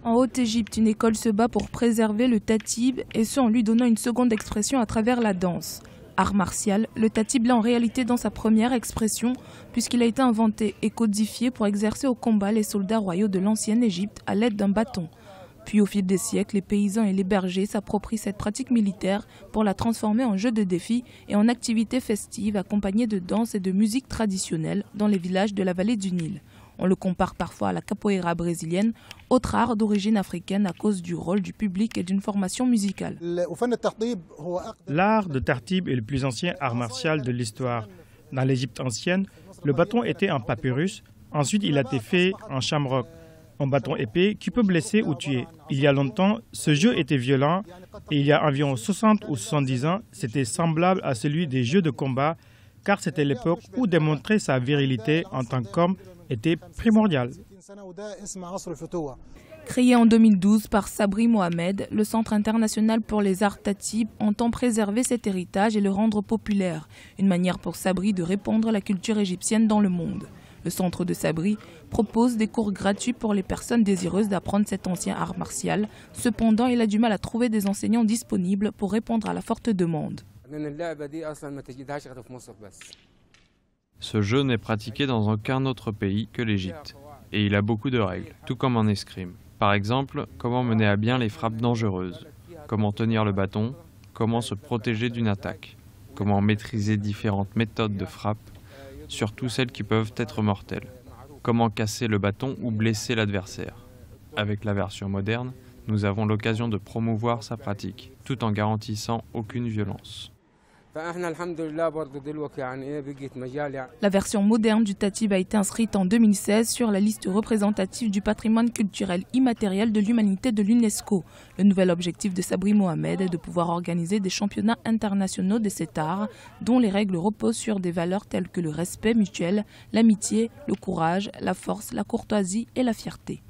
En Haute-Égypte, une école se bat pour préserver le tatib et ce en lui donnant une seconde expression à travers la danse. Art martial, le tatib l'est en réalité dans sa première expression puisqu'il a été inventé et codifié pour exercer au combat les soldats royaux de l'ancienne Égypte à l'aide d'un bâton. Puis au fil des siècles, les paysans et les bergers s'approprient cette pratique militaire pour la transformer en jeu de défi et en activité festive accompagnée de danse et de musique traditionnelle dans les villages de la vallée du Nil. On le compare parfois à la capoeira brésilienne, autre art d'origine africaine à cause du rôle du public et d'une formation musicale. L'art de tartib est le plus ancien art martial de l'histoire. Dans l'Égypte ancienne, le bâton était en papyrus, ensuite il a été fait en shamrock, un bâton épais qui peut blesser ou tuer. Il y a longtemps, ce jeu était violent et il y a environ 60 ou 70 ans, c'était semblable à celui des jeux de combat car c'était l'époque où démontrer sa virilité en tant qu'homme était primordial. Créé en 2012 par Sabri Mohamed, le Centre international pour les arts tatib entend préserver cet héritage et le rendre populaire, une manière pour Sabri de répandre la culture égyptienne dans le monde. Le centre de Sabri propose des cours gratuits pour les personnes désireuses d'apprendre cet ancien art martial. Cependant, il a du mal à trouver des enseignants disponibles pour répondre à la forte demande. Ce jeu n'est pratiqué dans aucun autre pays que l'Égypte, et il a beaucoup de règles, tout comme en escrime. Par exemple, comment mener à bien les frappes dangereuses, comment tenir le bâton, comment se protéger d'une attaque, comment maîtriser différentes méthodes de frappe, surtout celles qui peuvent être mortelles, comment casser le bâton ou blesser l'adversaire. Avec la version moderne, nous avons l'occasion de promouvoir sa pratique, tout en garantissant aucune violence. La version moderne du tatib a été inscrite en 2016 sur la liste représentative du patrimoine culturel immatériel de l'humanité de l'UNESCO. Le nouvel objectif de Sabri Mohamed est de pouvoir organiser des championnats internationaux de cet art, dont les règles reposent sur des valeurs telles que le respect mutuel, l'amitié, le courage, la force, la courtoisie et la fierté.